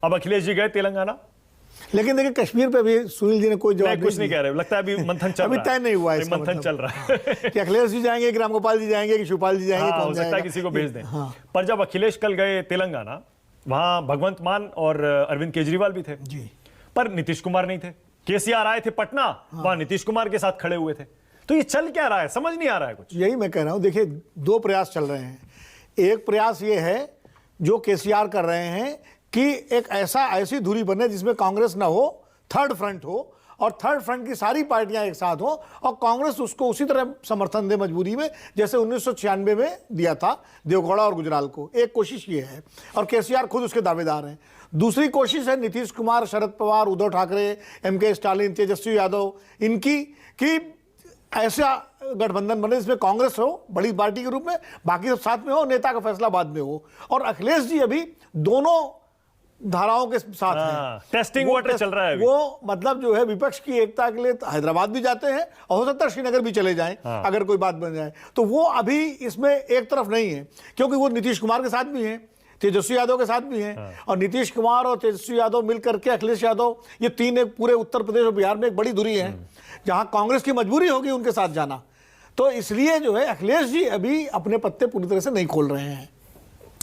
अब अखिलेश जी गए तेलंगाना, लेकिन देखिए कश्मीर पे भी सुनील जी ने कोई जवाब कुछ नहीं कह रहे, लगता है अभी मंथन चल अभी रहा है। तय नहीं हुआ है, इसका मंथन मतलब चल रहा है कि अखिलेश जी जाएंगे कि रामगोपाल जी जाएंगे कि शिवपाल जी जाएंगे, हाँ, कौन हो सकता जाएगा? है किसी को भेज दें। हाँ। पर जब अखिलेश कल गए तेलंगाना, वहां भगवंत मान और अरविंद केजरीवाल भी थे जी, पर नीतीश कुमार नहीं थे। केसीआर आए थे पटना, वहां नीतीश कुमार के साथ खड़े हुए थे। तो ये चल क्या रहा है, समझ नहीं आ रहा है कुछ। यही मैं कह रहा हूं। देखिए दो प्रयास चल रहे हैं। एक प्रयास ये है जो केसीआर कर रहे हैं कि एक ऐसी धुरी बने जिसमें कांग्रेस ना हो, थर्ड फ्रंट हो, और थर्ड फ्रंट की सारी पार्टियां एक साथ हो और कांग्रेस उसको उसी तरह समर्थन दे मजबूरी में जैसे 1996 में दिया था देवगौड़ा और गुजराल को। एक कोशिश ये है और केसीआर खुद उसके दावेदार हैं। दूसरी कोशिश है नीतीश कुमार, शरद पवार, उद्धव ठाकरे, एमके स्टालिन, तेजस्वी यादव, इनकी कि ऐसा गठबंधन बने जिसमें कांग्रेस हो बड़ी पार्टी के रूप में, बाकी सब साथ में हो, नेता का फैसला बाद में हो। और अखिलेश जी अभी दोनों धाराओं के साथ हैं। टेस्टिंग वाटर चल रहा है अभी। वो मतलब जो है विपक्ष की एकता के लिए हैदराबाद भी जाते हैं और हो सकता है श्रीनगर भी चले जाएं अगर कोई बात बन जाए। तो वो अभी इसमें एक तरफ नहीं है क्योंकि वो नीतीश कुमार के साथ भी हैं, तेजस्वी यादव के साथ भी हैं और नीतीश कुमार और तेजस्वी यादव मिलकर के अखिलेश यादव, ये तीन एक पूरे उत्तर प्रदेश और बिहार में एक बड़ी धुरी है जहां कांग्रेस की मजबूरी होगी उनके साथ जाना। तो इसलिए जो है अखिलेश जी अभी अपने पत्ते पूरी तरह से नहीं खोल रहे हैं।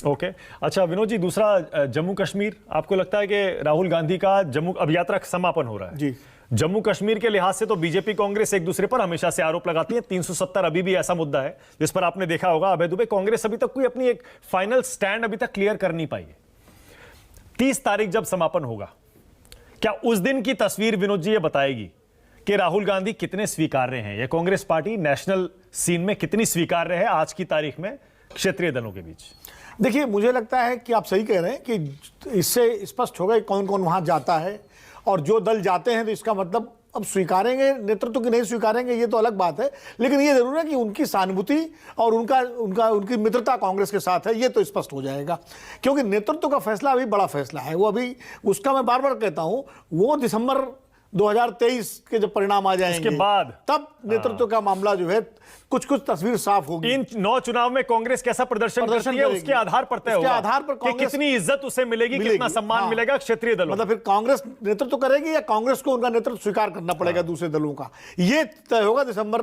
ओके अच्छा विनोद जी, दूसरा जम्मू कश्मीर, आपको लगता है कि राहुल गांधी का जम्मू अब यात्रा का समापन हो रहा है जी, जम्मू कश्मीर के लिहाज से तो बीजेपी कांग्रेस एक दूसरे पर हमेशा से आरोप लगाती है। 370 अभी भी ऐसा मुद्दा है जिस पर आपने देखा होगा अभय दुबे, कांग्रेस अभी तक कोई अपनी एक फाइनल स्टैंड अभी तक क्लियर कर नहीं पाई है। 30 तारीख जब समापन होगा, क्या उस दिन की तस्वीर विनोद जी ये बताएगी कि राहुल गांधी कितने स्वीकार्य हैं, या कांग्रेस पार्टी नेशनल सीन में कितनी स्वीकार्य है आज की तारीख में क्षेत्रीय दलों के बीच? देखिए मुझे लगता है कि आप सही कह रहे हैं कि इससे स्पष्ट होगा कि कौन कौन वहां जाता है और जो दल जाते हैं तो इसका मतलब अब स्वीकारेंगे नेतृत्व की नहीं स्वीकारेंगे ये तो अलग बात है, लेकिन ये जरूर है कि उनकी सहानुभूति और उनकी मित्रता कांग्रेस के साथ है, ये तो स्पष्ट हो जाएगा। क्योंकि नेतृत्व का फैसला अभी बड़ा फैसला है, वो अभी उसका मैं बार बार कहता हूं, वो दिसंबर 2023 के जब परिणाम आ जाएंगे उसके बाद तब नेतृत्व का मामला जो है कुछ तस्वीर साफ होगी। इन 9 चुनाव में कांग्रेस कैसा प्रदर्शन करती है उसके आधार पर तय होगा, आधार पर कि कितनी इज्जत उसे मिलेगी, कितना सम्मान मिलेगा क्षेत्रीय दलों। मतलब फिर कांग्रेस नेतृत्व करेगी या कांग्रेस को उनका नेतृत्व स्वीकार करना पड़ेगा दूसरे दलों का, ये तय होगा दिसंबर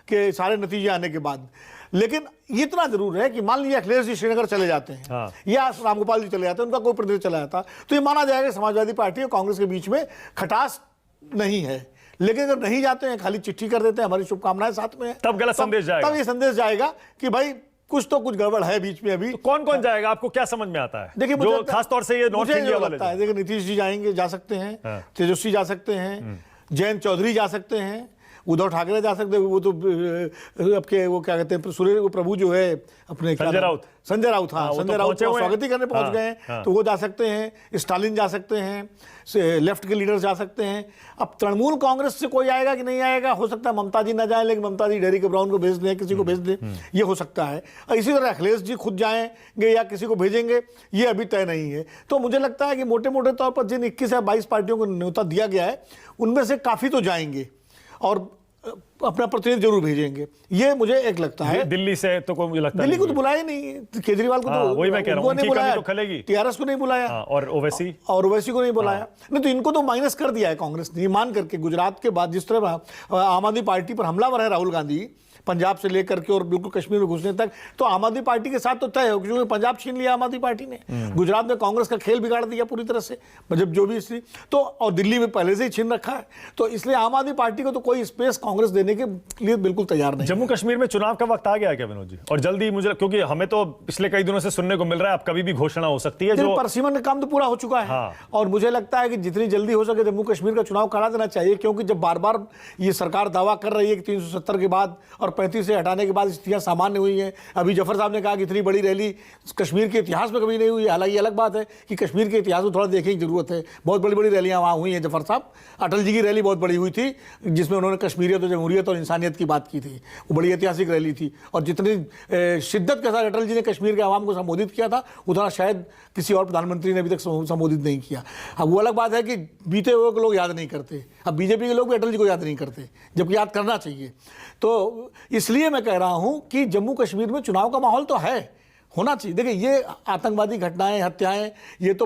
के सारे नतीजे आने के बाद। लेकिन इतना जरूर है कि मान लीजिए अखिलेश जी श्रीनगर चले जाते हैं या रामगोपाल जी चले जाते हैं, उनका कोई प्रतिनिधि चला जाता, तो ये माना जाएगा समाजवादी पार्टी और कांग्रेस के बीच में खटास नहीं है। लेकिन अगर नहीं जाते हैं, खाली चिट्ठी कर देते हैं हमारी शुभकामनाएं साथ में, तब गलत संदेश जाएगा। तब ये संदेश जाएगा कि भाई कुछ तो कुछ गड़बड़ है बीच में अभी। तो कौन कौन जाएगा, आपको क्या समझ में आता है? देखिए जो खास तौर से ये नॉर्थ इंडिया वाले लगता है, देखिए नीतीश जी जाएंगे, जा सकते हैं, तेजस्वी जा सकते हैं, जयंत चौधरी जा सकते हैं, उद्धव ठाकरे जा सकते हैं, वो तो आपके वो क्या कहते हैं सूर्य वो प्रभु जो है अपने संजय राउत, संजय राउत, हाँ संजय राउत स्वागत करने पहुंच गए हैं, तो वो जा सकते हैं, स्टालिन जा सकते हैं, लेफ्ट के लीडर्स जा सकते हैं। अब तृणमूल कांग्रेस से कोई आएगा कि नहीं आएगा, हो सकता है ममता जी ना जाए, लेकिन ममता जी डेरिक ब्राउन को भेज दें, किसी को भेज दें, ये हो सकता है। और इसी तरह अखिलेश जी खुद जाएंगे या किसी को भेजेंगे, ये अभी तय नहीं है। तो मुझे लगता है कि मोटे मोटे तौर पर जिन 21 या 22 पार्टियों को न्योता दिया गया है उनमें से काफी तो जाएंगे और अपना प्रतिनिधि जरूर भेजेंगे, ये मुझे एक लगता है। दिल्ली से तो कोई मुझे लगता है दिल्ली को तो बुलाया नहीं, केजरीवाल को तो वही मैं कह रहा हूं, उनकी कमी तो खलेगी। टीआरएस को नहीं बुलाया और ओवैसी को नहीं बुलाया। नहीं तो इनको तो माइनस कर दिया है कांग्रेस ने, मान करके गुजरात के बाद जिस तरह आम आदमी पार्टी पर हमलावर है राहुल गांधी, पंजाब से लेकर के और बिल्कुल कश्मीर में घुसने तक, तो आम आदमी पार्टी के साथ तो तय हो, क्योंकि पंजाब छीन लिया आम आदमी पार्टी ने, गुजरात में कांग्रेस का खेल बिगाड़ दिया पूरी तरह से, मतलब जो भी इसलिए तो, और दिल्ली में पहले से ही छीन रखा है, तो इसलिए आम आदमी पार्टी को तो कोई स्पेस कांग्रेस देने के लिए बिल्कुल तैयार नहीं। जम्मू कश्मीर में चुनाव का वक्त आ गया क्या विनोद जी? और जल्दी मुझे, क्योंकि हमें तो पिछले कई दिनों से सुनने को मिल रहा है अब कभी भी घोषणा हो सकती है, जो परसीमन का काम तो पूरा हो चुका है। और मुझे लगता है कि जितनी जल्दी हो सके जम्मू कश्मीर का चुनाव करा देना चाहिए, क्योंकि जब बार बार ये सरकार दावा कर रही है कि 370 के बाद और 35 से हटाने के बाद स्थितियां सामान्य हुई हैं। अभी जफर साहब ने कहा कि इतनी बड़ी रैली कश्मीर के इतिहास में कभी नहीं हुई। हालांकि अलग बात है कि कश्मीर के इतिहास को थोड़ा देखने की जरूरत है, बहुत बड़ी बड़ी रैलियां वहां हुई हैं जफर साहब। अटल जी की रैली बहुत बड़ी हुई थी जिसमें उन्होंने कश्मीरियत और जमहूरियत और इंसानियत की बात की थी, वो बड़ी ऐतिहासिक रैली थी। और जितनी शिद्दत के साथ अटल जी ने कश्मीर के आवाम को संबोधित किया था उतना शायद किसी और प्रधानमंत्री ने अभी तक संबोधित नहीं किया। अब वो अलग बात है कि बीते हुए को लोग याद नहीं करते, अब बीजेपी के लोग भी अटल जी को याद नहीं करते, जबकि याद करना चाहिए। तो इसलिए मैं कह रहा हूं कि जम्मू कश्मीर में चुनाव का माहौल तो है, होना चाहिए। देखिए ये आतंकवादी घटनाएं, हत्याएं, ये तो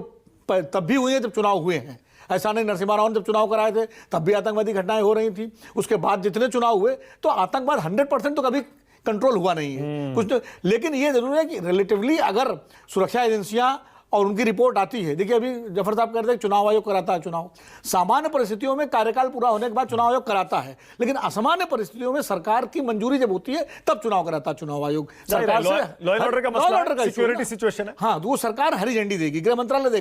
तब भी हुई हैं जब चुनाव हुए हैं। ऐसा नहीं, नरसिम्हा राव ने जब चुनाव कराए थे तब भी आतंकवादी घटनाएं हो रही थी। उसके बाद जितने चुनाव हुए तो आतंकवाद 100% तो कभी कंट्रोल हुआ नहीं है कुछ तो। लेकिन ये जरूर है कि रिलेटिवली अगर सुरक्षा एजेंसियां और उनकी रिपोर्ट आती है, देखिए अभी जफर साहब कहते हैं चुनाव आयोग कराता है चुनाव, सामान्य परिस्थितियों में कार्यकाल पूरा होने के बाद चुनाव आयोग कराता है, लेकिन असामान्य परिस्थितियों में सरकार की मंजूरी जब होती है तब चुनाव कराता है चुनाव आयोग। लॉ एंड ऑर्डर का मसला, सिक्योरिटी सिचुएशन है। हाँ, तो वो सरकार हरी झंडी देगी, गृह मंत्रालय